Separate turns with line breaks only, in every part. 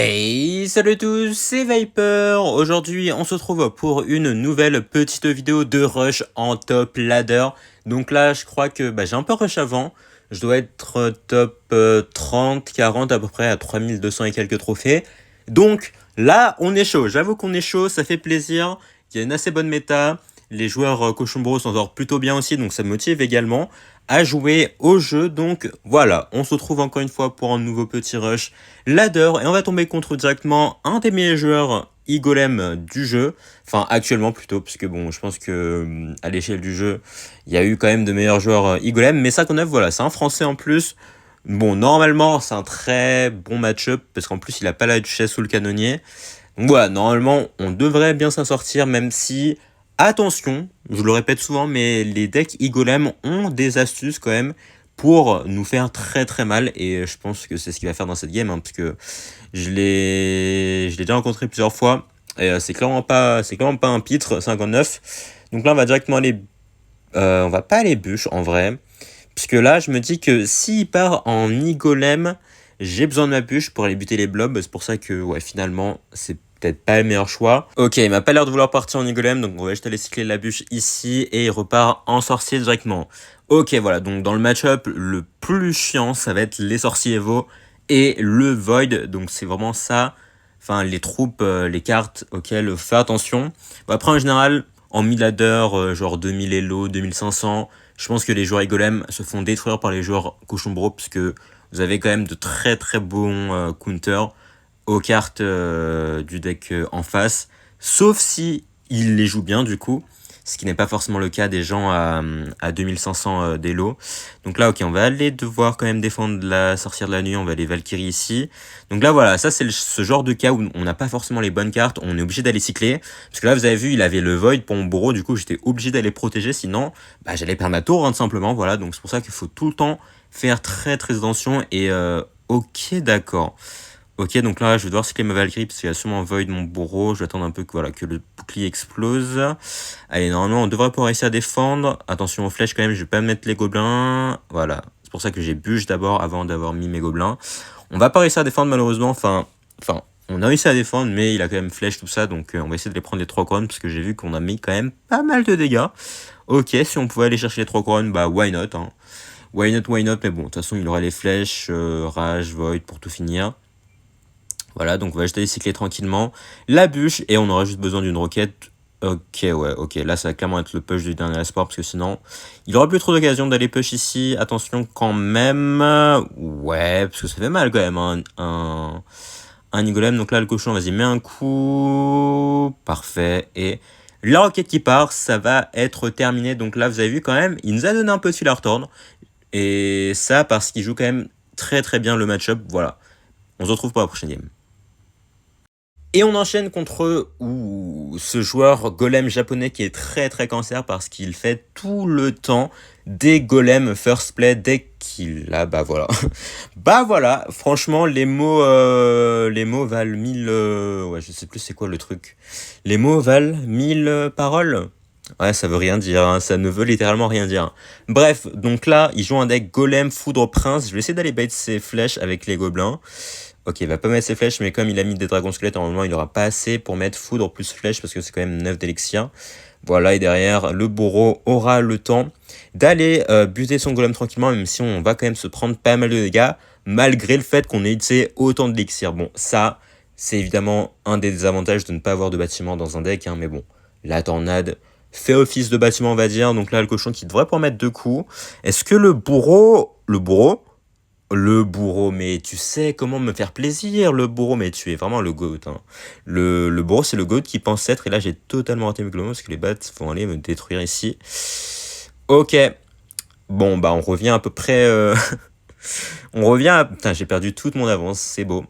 Hey, salut à tous, c'est Viper. Aujourd'hui, on se retrouve pour une nouvelle petite vidéo de rush en top ladder. Donc là, je crois que j'ai un peu rush avant. Je dois être top 30, 40 à peu près à 3200 et quelques trophées. Donc là, on est chaud. J'avoue qu'on est chaud, ça fait plaisir. Il y a une assez bonne méta. Les joueurs Cochon Bro s'en sortent plutôt bien aussi, donc ça me motive également à jouer au jeu. Donc voilà, on se retrouve encore une fois pour un nouveau petit rush ladder et on va tomber contre directement un des meilleurs joueurs e-golem du jeu, enfin actuellement plutôt, puisque bon, je pense que à l'échelle du jeu, il y a eu quand même de meilleurs joueurs e-golem, mais 59, voilà, c'est un français en plus. Bon, normalement, c'est un très bon match-up, parce qu'en plus, il a pas la duchesse ou le canonnier. Donc voilà, normalement, on devrait bien s'en sortir, même si, attention, je le répète souvent, mais les decks e-golem ont des astuces quand même pour nous faire très très mal, et je pense que c'est ce qu'il va faire dans cette game, hein, parce que je l'ai déjà rencontré plusieurs fois, et c'est clairement pas un pitre 59. Donc là, on va directement aller, on va pas aller bûche en vrai, puisque là, je me dis que s'il part en e-golem, j'ai besoin de ma bûche pour aller buter les blobs. C'est pour ça que, ouais, finalement, c'est peut-être pas le meilleur choix. Ok, il m'a pas l'air de vouloir partir en e-golem, donc on va juste aller cycler la bûche ici, et il repart en sorcier directement. Ok, voilà, donc dans le match-up, le plus chiant, ça va être les sorciers Evo et le Void. Donc c'est vraiment ça, enfin les troupes, les cartes auxquelles faire attention. Bon, après, en général, en mid-ladder, genre 2000 Elo, 2500, je pense que les joueurs e-golem se font détruire par les joueurs Cochon Bro, parce que vous avez quand même de très très bons counters aux cartes du deck en face, sauf si il les joue bien du coup, ce qui n'est pas forcément le cas des gens à 2500 d'élo. Donc là, ok, on va aller devoir quand même défendre la sorcière de la nuit, on va aller Valkyrie ici. Donc là, voilà, ça c'est ce genre de cas où on n'a pas forcément les bonnes cartes, on est obligé d'aller cycler. Parce que là, vous avez vu, il avait le Void pour mon bourreau, du coup j'étais obligé d'aller protéger, sinon j'allais perdre ma tour, hein, tout simplement. Voilà, donc c'est pour ça qu'il faut tout le temps faire très très attention. Et ok, d'accord. Ok, donc là, je vais devoir cycler ma Valkyrie parce qu'il y a sûrement Void mon bourreau. Je vais attendre un peu que, voilà, que le bouclier explose. Allez, normalement, on devrait pouvoir réussir à défendre. Attention aux flèches quand même, je vais pas mettre les gobelins. Voilà, c'est pour ça que j'ai bûche d'abord avant d'avoir mis mes gobelins. On va pas réussir à défendre malheureusement. Enfin, on a réussi à défendre, mais il a quand même flèche tout ça. Donc on va essayer de les prendre les 3 couronnes parce que j'ai vu qu'on a mis quand même pas mal de dégâts. Ok, si on pouvait aller chercher les 3 couronnes, why not, hein. Why not, mais bon, de toute façon, il aura les flèches, rage, void pour tout finir. Voilà, donc on va juste aller cycler tranquillement la bûche et on aura juste besoin d'une roquette. Ok, ouais, ok, là ça va clairement être le push du dernier espoir parce que sinon il aura plus trop d'occasion d'aller push ici. Attention quand même, ouais, parce que ça fait mal quand même, hein, un e-golem. Donc là le cochon, vas-y, mets un coup, parfait, et la roquette qui part, ça va être terminé. Donc là vous avez vu quand même, il nous a donné un peu de fil à retordre, et ça parce qu'il joue quand même très très bien le match-up. Voilà, on se retrouve pour la prochaine game. Et on enchaîne contre ce joueur golem japonais qui est très très cancer parce qu'il fait tout le temps des golems first play dès qu'il a, voilà. Voilà, franchement, les mots valent 1000... ouais, je sais plus c'est quoi le truc. Les mots valent 1000 paroles. Ouais, ça veut rien dire, hein, ça ne veut littéralement rien dire. Bref, donc là, il joue un deck golem foudre prince. Je vais essayer d'aller bait ses flèches avec les gobelins. Ok, il va pas mettre ses flèches, mais comme il a mis des dragons squelettes, normalement il aura pas assez pour mettre foudre plus flèche, parce que c'est quand même 9 d'élixir. Voilà, et derrière, le bourreau aura le temps d'aller buter son golem tranquillement, même si on va quand même se prendre pas mal de dégâts, malgré le fait qu'on ait utilisé autant d'élixir. Bon, ça, c'est évidemment un des désavantages de ne pas avoir de bâtiment dans un deck, hein, mais bon, la tornade fait office de bâtiment, on va dire. Donc là, le cochon qui devrait pouvoir mettre 2 coups. Est-ce que le bourreau, mais tu sais comment me faire plaisir, le bourreau, mais tu es vraiment le GOAT, hein. Le bourreau, c'est le GOAT qui pense être, et là, j'ai totalement raté mes globaux, parce que les bats vont aller me détruire ici. Ok. Bon, on revient à peu près... on revient à... Putain, j'ai perdu toute mon avance, c'est beau.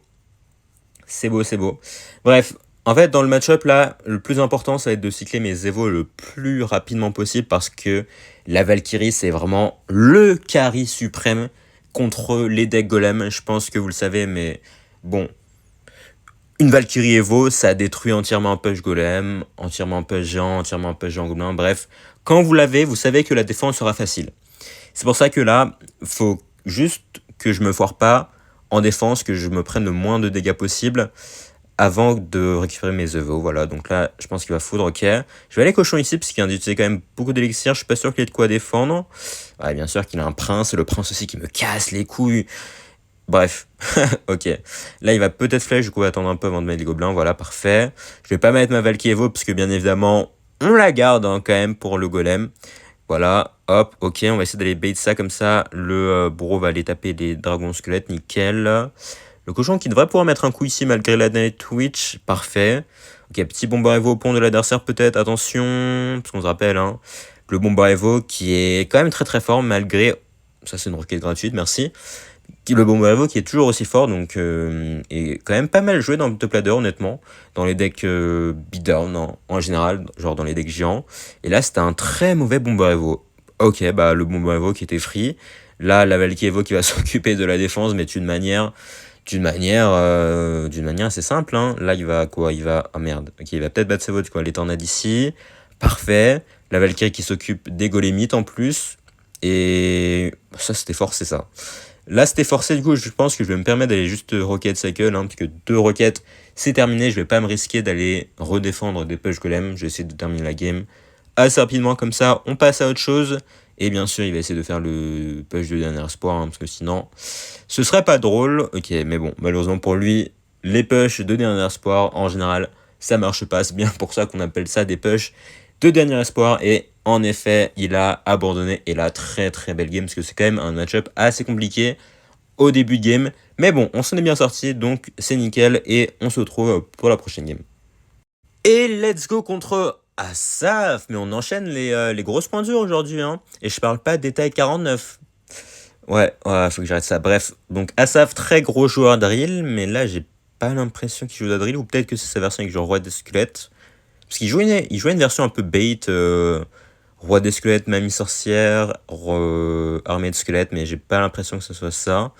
C'est beau, c'est beau. Bref, en fait, dans le match-up, là, le plus important, ça va être de cycler mes évos le plus rapidement possible, parce que la Valkyrie, c'est vraiment le carry suprême contre les decks golem. Je pense que vous le savez, mais bon, une Valkyrie Evo, ça détruit entièrement un push golem, entièrement un push géant, entièrement un push géant gobelin. Bref, quand vous l'avez, vous savez que la défense sera facile. C'est pour ça que là, faut juste que je me foire pas en défense, que je me prenne le moins de dégâts possible avant de récupérer mes EVO. Voilà, donc là, je pense qu'il va foudre, ok. Je vais aller cochon ici, parce qu'il a utilisé quand même beaucoup d'élixir. Je suis pas sûr qu'il ait de quoi défendre. Ouais, bien sûr qu'il a un prince, et le prince aussi qui me casse les couilles. Bref, ok. Là, il va peut-être flèche, du coup, on va attendre un peu avant de mettre les gobelins. Voilà, parfait. Je vais pas mettre ma Valkyrie Evo, parce que bien évidemment, on la garde hein, quand même pour le golem. Voilà, hop, ok, on va essayer d'aller bait ça comme ça. Le bourreau va aller taper les dragons squelettes, nickel. Le cochon qui devrait pouvoir mettre un coup ici malgré la Night Witch, parfait. Ok, petit bomber Evo au pont de l'adversaire peut-être, attention, parce qu'on se rappelle, hein, le bomber Evo qui est quand même très très fort malgré, ça c'est une roquette gratuite, merci. Le bomber Evo qui est toujours aussi fort, donc est quand même pas mal joué dans le top ladder honnêtement, dans les decks beatdown en général, genre dans les decks géants. Et là c'était un très mauvais bomber Evo. Ok, bah le bomber Evo qui était free. Là la Valkyrie Evo qui va s'occuper de la défense, mais d'une manière assez simple, hein. Là, il va quoi? Il va... Ah merde. Ok, il va peut-être battre ses votes, quoi. Les tornades ici. Parfait. La Valkyrie qui s'occupe des golémites en plus. Et ça, c'était forcé, ça. Là, c'était forcé, du coup, je pense que je vais me permettre d'aller juste Rocket Cycle, hein, parce que 2 roquettes, c'est terminé. Je vais pas me risquer d'aller redéfendre des push golem. Je vais essayer de terminer la game assez rapidement, comme ça, on passe à autre chose. Et bien sûr, il va essayer de faire le push de dernier espoir, hein, parce que sinon, ce serait pas drôle. Ok, mais bon, malheureusement pour lui, les push de dernier espoir, en général, ça marche pas. C'est bien pour ça qu'on appelle ça des push de dernier espoir. Et en effet, il a abandonné. Et là, très très belle game, parce que c'est quand même un match-up assez compliqué au début de game. Mais bon, on s'en est bien sorti, donc c'est nickel. Et on se retrouve pour la prochaine game. Et let's go contre Asaf. Mais on enchaîne les grosses pointures aujourd'hui, hein. Et je parle pas de détail 49. Ouais, faut que j'arrête ça. Bref, donc Asaf, très gros joueur drill, mais là, j'ai pas l'impression qu'il joue de drill, ou peut-être que c'est sa version avec genre Roi des Squelettes. Parce qu'il jouait une version un peu bait, Roi des Squelettes, Mamie Sorcière, Armée de Squelettes, mais j'ai pas l'impression que ce soit ça.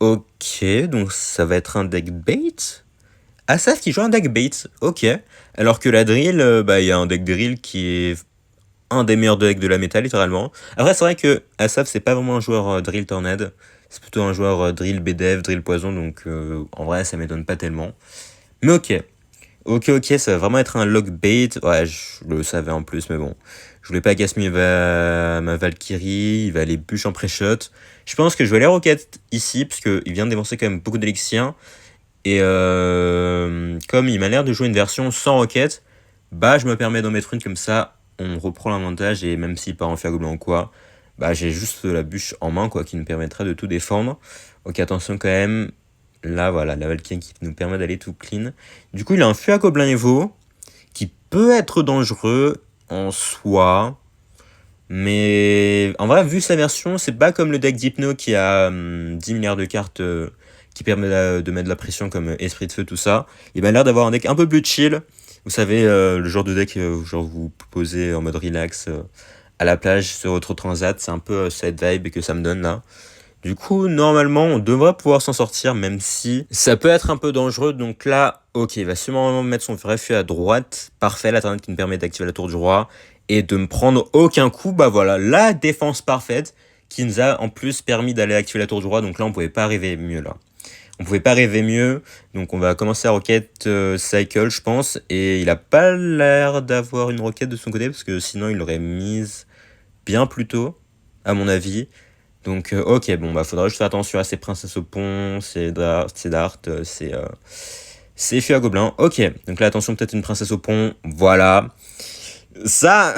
Ok, donc ça va être un deck bait. Asaf qui joue un deck bait, ok. Alors que la drill, il y a un deck drill qui est un des meilleurs decks de la méta, littéralement. Après, c'est vrai que Asaf, c'est pas vraiment un joueur drill tornade. C'est plutôt un joueur drill BDF, drill poison, donc en vrai, ça m'étonne pas tellement. Mais ok. Ok, ça va vraiment être un lock bait. Ouais, je le savais en plus, mais bon. Je voulais pas gasper ma Valkyrie, il va aller bûche en pré-shot. Je pense que je vais aller rocket ici, parce qu'il vient de dépenser quand même beaucoup d'élixir. Et comme il m'a l'air de jouer une version sans rocket, bah je me permets d'en mettre une comme ça, on reprend l'avantage, et même s'il part en fer gobelin ou quoi, bah j'ai juste la bûche en main, quoi, qui nous permettra de tout défendre. Ok, attention quand même, là voilà, la Valkyrie qui nous permet d'aller tout clean. Du coup, il a un feu à gobelin Evo, qui peut être dangereux en soi, mais en vrai, vu sa version, c'est pas comme le deck d'Hypno qui a 10 milliards de cartes qui permet de mettre de la pression comme Esprit de Feu, tout ça. Il m'a l'air d'avoir un deck un peu plus chill. Vous savez, le genre de deck où genre vous posez en mode relax à la plage sur votre transat. C'est un peu cette vibe que ça me donne là. Du coup, normalement, on devrait pouvoir s'en sortir, même si ça peut être un peu dangereux. Donc là, ok, il va sûrement mettre son vrai feu à droite. Parfait, la tornade qui me permet d'activer la tour du roi et de me prendre aucun coup. Bah voilà, la défense parfaite qui nous a en plus permis d'aller activer la tour du roi. Donc là, on pouvait pas arriver mieux là. On pouvait pas rêver mieux, donc on va commencer à rocket cycle, je pense. Et il a pas l'air d'avoir une roquette de son côté, parce que sinon il l'aurait mise bien plus tôt, à mon avis. Donc ok, bon bah faudra juste faire attention à ces princesses au pont, ces Dart, ces feux à gobelins. Ok, donc là attention, peut-être une princesse au pont, voilà. Ça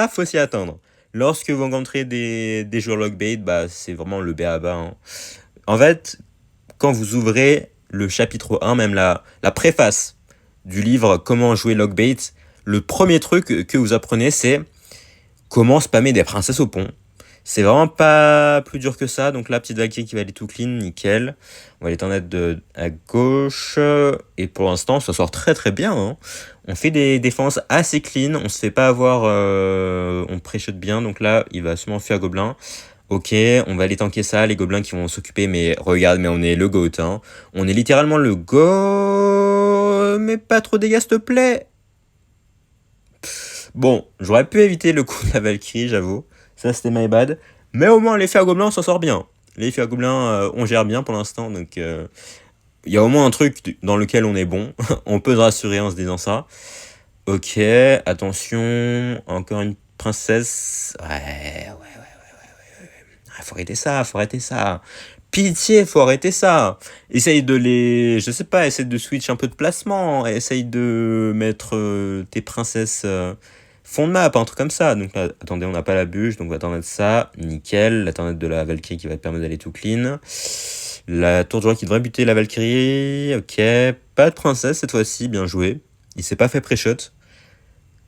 faut s'y attendre. Lorsque vous rencontrez des joueurs lockbait, bah c'est vraiment le b.a.-ba, hein. En fait, quand vous ouvrez le chapitre 1, même la préface du livre Comment jouer lockbait, le premier truc que vous apprenez, c'est comment spammer des princesses au pont. C'est vraiment pas plus dur que ça. Donc là, petite Valkyrie qui va aller tout clean, nickel. On va aller t'en être à gauche. Et pour l'instant, on s'en sort très très bien, hein. On fait des défenses assez clean. On se fait pas avoir... on pré-shot bien. Donc là, il va sûrement faire gobelin. Ok, on va aller tanker ça, les gobelins qui vont s'occuper, mais regarde, mais on est le GOAT, hein. On est littéralement le GOAT, mais pas trop de dégâts, s'il te plaît. Bon, j'aurais pu éviter le coup de la Valkyrie, j'avoue. Ça, c'était my bad. Mais au moins, l'effet à gobelin, on s'en sort bien. Les filles à gobelins, on gère bien pour l'instant, donc il y a au moins un truc dans lequel on est bon. On peut se rassurer en se disant ça. Ok, attention, encore une princesse. Ouais. Ah, faut arrêter ça, faut arrêter ça. Pitié, faut arrêter ça. Essaye de les... Je sais pas, essaye de switch un peu de placement. Essaye de mettre tes princesses fond de map, un truc comme ça. Donc là, attendez, on n'a pas la bûche, donc on va attendre ça. Nickel. La tornade de la Valkyrie qui va te permettre d'aller tout clean. La tour de joie qui devrait buter la Valkyrie. Ok, pas de princesse cette fois-ci, bien joué. Il s'est pas fait pré-shot.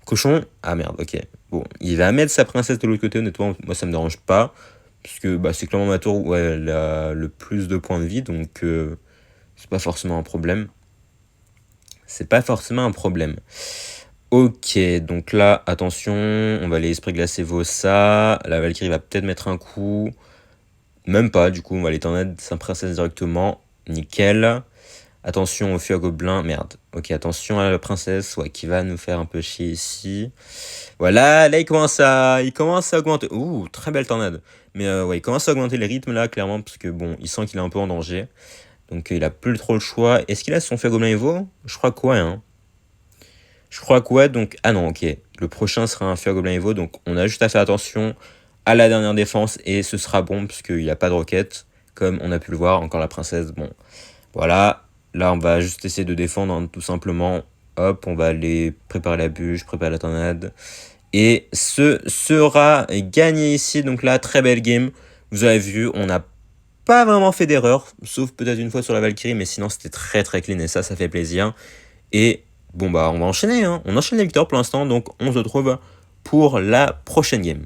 Cochon. Ah merde, ok. Bon, il va mettre sa princesse de l'autre côté, honnêtement, moi ça me dérange pas. Puisque bah, c'est clairement ma tour où elle a le plus de points de vie, donc c'est pas forcément un problème. C'est pas forcément un problème. Ok, donc là, attention, on va aller esprit glacé Vossa. La Valkyrie va peut-être mettre un coup. Même pas, du coup, on va aller tornade sa princesse directement. Nickel. Attention au feu à gobelin. Merde. Ok, attention à la princesse, ouais, qui va nous faire un peu chier ici. Voilà, là il commence à augmenter. Ouh, très belle tornade. Mais ouais, il commence à augmenter les rythmes là, clairement, parce que bon, il sent qu'il est un peu en danger. Donc il a plus trop le choix. Est-ce qu'il a son feu à gobelin Evo? Je crois que ouais, hein. Je crois que ouais, donc... Ah non, ok. Le prochain sera un feu à gobelin Evo, donc on a juste à faire attention à la dernière défense, et ce sera bon, puisqu'il n'y a pas de roquette, comme on a pu le voir. Encore la princesse, bon. Voilà, là on va juste essayer de défendre, hein, tout simplement. Hop, on va aller préparer la bûche, préparer la tornade. Et ce sera gagné ici. Donc là, très belle game. Vous avez vu, on n'a pas vraiment fait d'erreur, sauf peut-être une fois sur la Valkyrie, mais sinon c'était très très clean et ça fait plaisir. Et bon bah on va enchaîner, hein. On enchaîne les victoires pour l'instant, donc on se retrouve pour la prochaine game.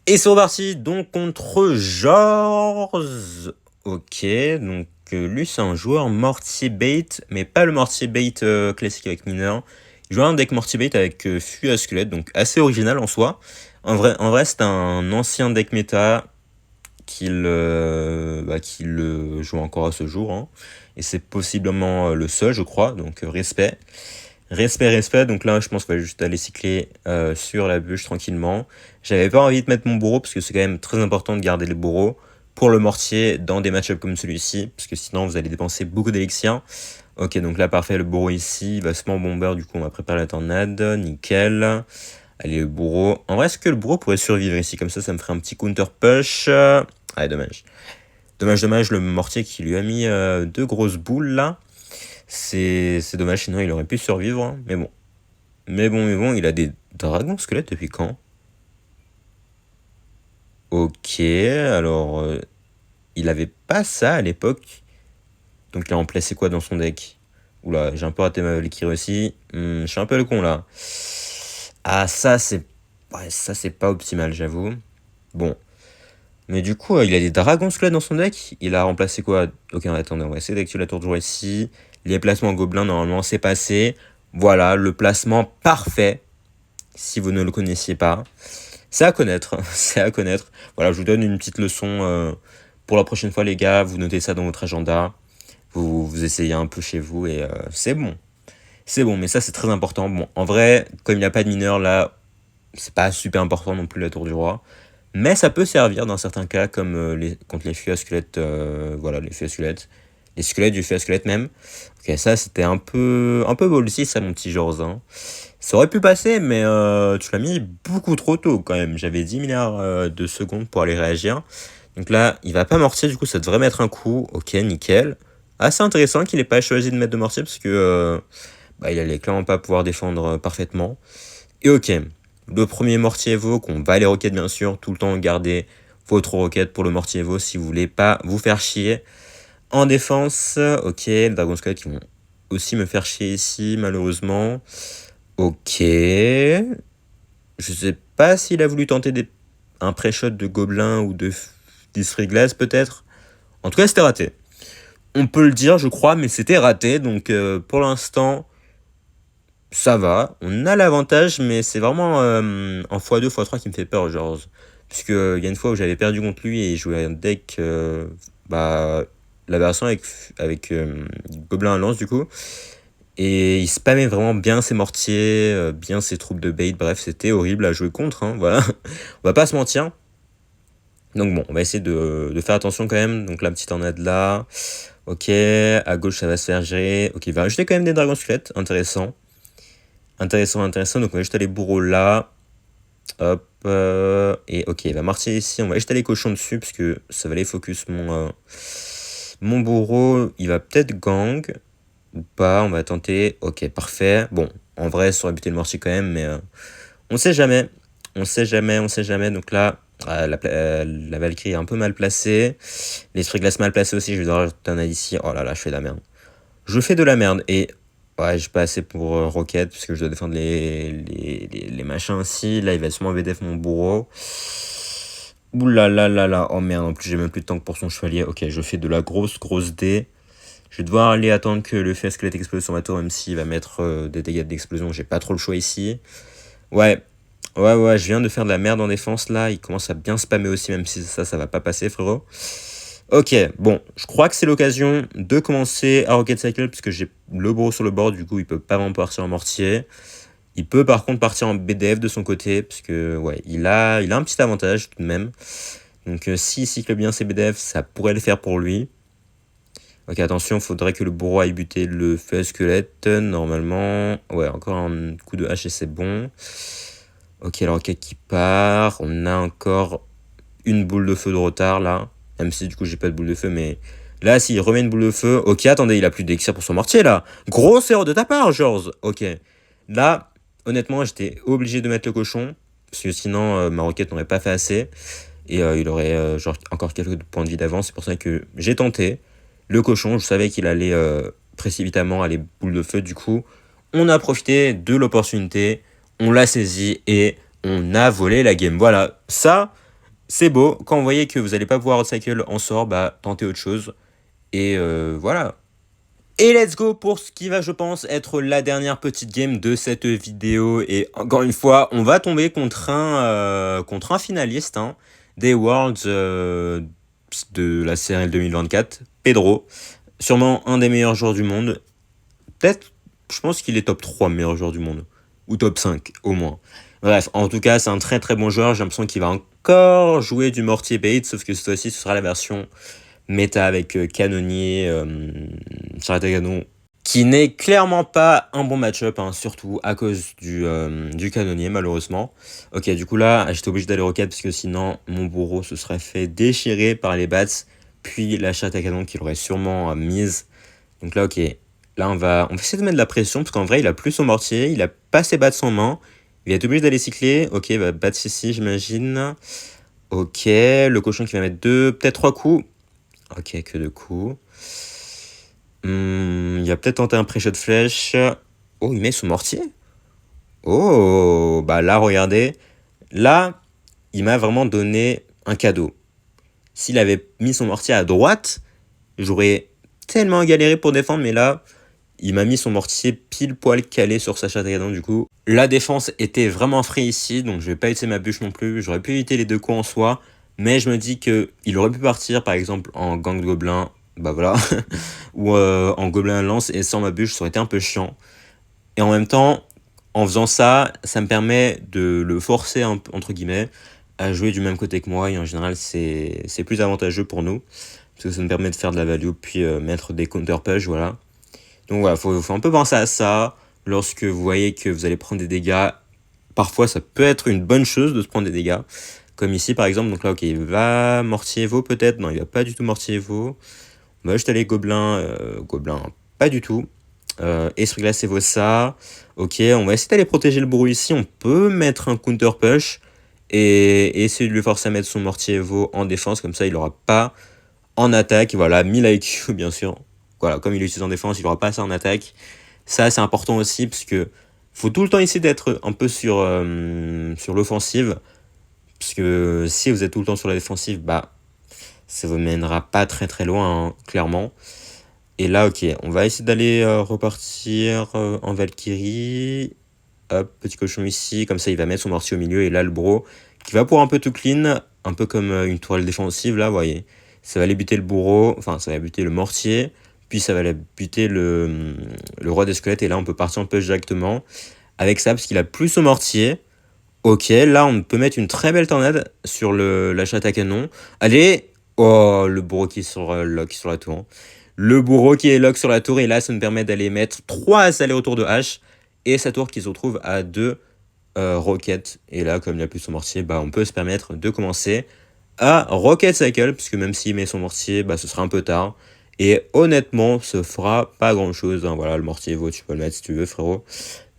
Et c'est reparti donc contre Georges. Ok, donc lui c'est un joueur mortier bait, mais pas le mortier bait classique avec mineur. Il joue un deck mortier bait avec fût à squelette, donc assez original en soi. En vrai c'est un ancien deck méta qu'il joue encore à ce jour, hein. Et c'est possiblement le seul, je crois, donc respect. Respect, donc là je pense qu'on va juste aller cycler sur la bûche tranquillement. J'avais pas envie de mettre mon bourreau parce que c'est quand même très important de garder les bourreaux pour le mortier dans des match-ups comme celui-ci, parce que sinon vous allez dépenser beaucoup d'élixir. Ok, donc là parfait, le bourreau ici, il va se mettre en bomber, du coup on va préparer la tornade, nickel. Allez, le bourreau. En vrai, est-ce que le bourreau pourrait survivre ici? Comme ça me ferait un petit counter push. Ah, dommage. Dommage, le mortier qui lui a mis deux grosses boules là. C'est dommage, sinon il aurait pu survivre, hein. Mais bon, il a des dragons squelettes depuis quand? Ok, alors il avait pas ça à l'époque. Donc il a remplacé quoi dans son deck? Oula, j'ai un peu raté ma Valkyrie aussi. Je suis un peu le con là. Ah, ça c'est pas optimal, j'avoue. Bon. Mais du coup, il a des dragons squelettes dans son deck. Il a remplacé quoi? Ok, attendez, on va essayer d'activer la tour de joie ici. Les placements gobelins, normalement, c'est passé. Voilà, le placement parfait. Si vous ne le connaissiez pas. C'est à connaître. C'est à connaître. Voilà, je vous donne une petite leçon pour la prochaine fois, les gars. Vous notez ça dans votre agenda. Vous essayez un peu chez vous et c'est bon. C'est bon, mais ça, c'est très important. Bon, en vrai, comme il n'y a pas de mineur, là, c'est pas super important non plus la tour du roi. Mais ça peut servir dans certains cas, comme contre les fûts à squelettes. Voilà, les fûts à squelettes. Les squelettes du fût à squelette même. Ok, ça c'était un peu ballsy ça, mon petit Georges, hein. Ça aurait pu passer, mais tu l'as mis beaucoup trop tôt quand même. J'avais 10 milliards de secondes pour aller réagir. Donc là, il va pas mortier, du coup ça devrait mettre un coup. Ok, nickel. Assez intéressant qu'il ait pas choisi de mettre de mortier, parce que il allait clairement pas pouvoir défendre parfaitement. Et ok, le premier mortier évoque, on va les roquettes bien sûr, tout le temps garder votre roquette pour le mortier évoque si vous voulez pas vous faire chier. En défense, ok, les Dragon Squad qui vont aussi me faire chier ici, malheureusement. Ok. Je sais pas s'il a voulu tenter un pré-shot de Gobelin ou d'Esprit Glace, peut-être. En tout cas, c'était raté. On peut le dire, je crois, mais c'était raté. Donc, pour l'instant, ça va. On a l'avantage, mais c'est vraiment en x2, x3 qui me fait peur, genre. Puisque il y a une fois où j'avais perdu contre lui et il jouait un deck... la version avec Gobelin à lance du coup, et il spammait vraiment bien ses mortiers, bien ses troupes de bait, bref c'était horrible à jouer contre, hein, voilà. On va pas se mentir. Donc bon, on va essayer de faire attention quand même. Donc la petite tornade là. Ok, à gauche ça va se faire gérer. Ok, il va rajouter quand même des dragons squelettes. Intéressant. Intéressant. Donc on va jeter les bourreaux là. Hop. Et ok, il va marcher ici. On va jeter les cochons dessus parce que ça va aller focus mon bourreau. Il va peut-être gang ou pas. On va tenter. Ok, parfait. Bon, en vrai, ça aurait buté le mortier quand même, mais on sait jamais. On sait jamais. Donc là, la Valkyrie est un peu mal placée. L'esprit glace mal placé aussi. Je vais devoir rajouter un ici. Oh là là, je fais de la merde. Je fais de la merde. Et ouais, j'ai pas assez pour Rocket, parce que je dois défendre les machins aussi. Là, il va sûrement VDF mon bourreau. Ouh là là là là. Oh merde, en plus, j'ai même plus de tank pour son chevalier. Ok, je fais de la grosse D. Je vais devoir aller attendre que le fait squelette explose sur ma tour, même s'il va mettre des dégâts d'explosion. J'ai pas trop le choix ici. Ouais, je viens de faire de la merde en défense là. Il commence à bien spammer aussi, même si ça va pas passer, frérot. Ok, bon, je crois que c'est l'occasion de commencer à Rocket Cycle, puisque j'ai le bourreau sur le bord, du coup il peut pas vraiment partir en mortier. Il peut par contre partir en BDF de son côté, parce que ouais, il a un petit avantage tout de même. Donc s'il cycle bien ses BDF, ça pourrait le faire pour lui. Ok, attention, il faudrait que le bourreau aille buter le feu squelette, normalement. Ouais, encore un coup de hache et c'est bon. Ok, la roquette qui part. On a encore une boule de feu de retard là. Même si du coup j'ai pas de boule de feu, mais là s'il remet une boule de feu. Ok, attendez, il a plus d'élixir pour son mortier là. Grosse erreur de ta part, Georges. Ok. Là, honnêtement, j'étais obligé de mettre le cochon. Parce que sinon, ma roquette n'aurait pas fait assez. Et il aurait genre encore quelques points de vie d'avance. C'est pour ça que j'ai tenté. Le cochon, je savais qu'il allait précipitamment aller boule de feu. Du coup, on a profité de l'opportunité. On l'a saisi et on a volé la game. Voilà, ça, c'est beau. Quand vous voyez que vous n'allez pas pouvoir recycle en sort, bah tentez autre chose. Et voilà. Et let's go pour ce qui va, je pense, être la dernière petite game de cette vidéo. Et encore une fois, on va tomber contre un finaliste des Worlds de la CRL 2024, Pedro. Sûrement un des meilleurs joueurs du monde. Peut-être, je pense qu'il est top 3 meilleurs joueurs du monde. Ou top 5, au moins. Bref, en tout cas, c'est un très très bon joueur. J'ai l'impression qu'il va encore jouer du mortier bait, sauf que cette fois-ci, ce sera la version méta avec canonnier, charrette à canon, qui n'est clairement pas un bon match-up, surtout à cause du canonnier, malheureusement. Ok, du coup là, j'étais obligé d'aller rocket, parce que sinon, mon bourreau se serait fait déchirer par les bats, puis la charrette à canon qu'il aurait sûrement mise. Donc là, ok, là, on va essayer de mettre de la pression, parce qu'en vrai, il a plus son mortier, il a pas ses bats en main, il va être obligé d'aller cycler. Ok, il va battre ici, j'imagine. Ok, le cochon qui va mettre peut-être 3 coups. Ok, que 2 coups. Il va peut-être tenter un pré-shot de flèche. Oh, il met son mortier. Oh, bah là, regardez. Là, il m'a vraiment donné un cadeau. S'il avait mis son mortier à droite, j'aurais tellement galéré pour défendre, mais là, il m'a mis son mortier pile poil calé sur sa chatte à canon. Du coup, la défense était vraiment free ici, donc je vais pas utiliser ma bûche non plus. J'aurais pu éviter les 2 coups en soi, mais je me dis que il aurait pu partir par exemple en gang de gobelins, bah voilà, ou en gobelin lance, et sans ma bûche, ça aurait été un peu chiant. Et en même temps, en faisant ça, ça me permet de le forcer, entre guillemets, à jouer du même côté que moi, et en général, c'est plus avantageux pour nous, parce que ça me permet de faire de la value, puis mettre des counter push, voilà. Donc voilà, faut un peu penser à ça. Lorsque vous voyez que vous allez prendre des dégâts, parfois ça peut être une bonne chose de se prendre des dégâts. Comme ici par exemple, donc là ok, il va mortier Evo peut-être. Non, il va pas du tout mortier Evo. On va juste aller gobelin, pas du tout. Esprit glace Evo ça. Ok, on va essayer d'aller protéger le bourreau ici. On peut mettre un counter push et essayer de lui forcer à mettre son mortier Evo en défense. Comme ça, il aura pas en attaque. Voilà, 1000 IQ bien sûr. Voilà, comme il l'utilise en défense, il n'aura pas ça en attaque. Ça, c'est important aussi, parce que faut tout le temps essayer d'être un peu sur l'offensive. Parce que si vous êtes tout le temps sur la défensive, bah, ça vous mènera pas très très loin, clairement. Et là, ok, on va essayer d'aller repartir en Valkyrie. Hop, petit cochon ici, comme ça il va mettre son mortier au milieu. Et là, le bro, qui va pour un peu tout clean, un peu comme une tourelle défensive, là, vous voyez. Ça va aller buter le bourreau, enfin, ça va buter le mortier. Puis ça va aller buter le roi des squelettes. Et là, on peut partir un peu directement avec ça, parce qu'il a plus son mortier. Ok, là on peut mettre une très belle tornade sur la chatte à canon. Allez, oh, le bourreau qui est sur lock sur la tour. Le bourreau qui est lock sur la tour, et là ça nous permet d'aller mettre 3 allers-retours de hache, et sa tour qui se retrouve à 2 roquettes. Et là, comme il n'y a plus son mortier, bah, on peut se permettre de commencer à Rocket Cycle, puisque même s'il met son mortier, bah, ce sera un peu tard. Et honnêtement, ça fera pas grand chose, hein. Voilà, le mortier vaut, tu peux le mettre si tu veux, frérot.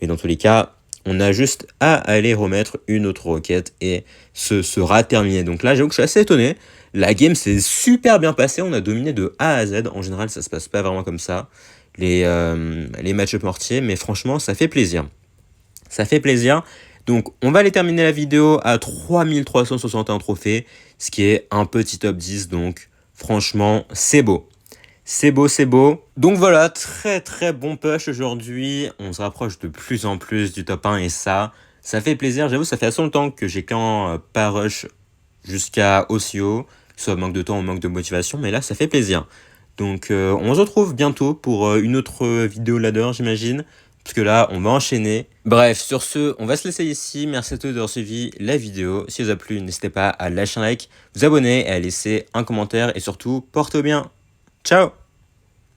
Mais dans tous les cas, on a juste à aller remettre une autre roquette et ce sera terminé. Donc là, j'avoue que je suis assez étonné. La game s'est super bien passée, on a dominé de A à Z. En général, ça se passe pas vraiment comme ça, les match-up mortiers, mais franchement, ça fait plaisir. Ça fait plaisir. Donc, on va aller terminer la vidéo à 3361 trophées, ce qui est un petit top 10. Donc, franchement, c'est beau. C'est beau, c'est beau. Donc voilà, très très bon push aujourd'hui. On se rapproche de plus en plus du top 1 et ça fait plaisir. J'avoue, ça fait assez longtemps que j'ai quand pas rush jusqu'à aussi haut, soit manque de temps ou manque de motivation, mais là, ça fait plaisir. Donc, on se retrouve bientôt pour une autre vidéo ladder, j'imagine, parce que là, on va enchaîner. Bref, sur ce, on va se laisser ici. Merci à tous d'avoir suivi la vidéo. Si vous a plu, n'hésitez pas à lâcher un like, vous abonner et à laisser un commentaire. Et surtout, portez-vous bien. Ciao!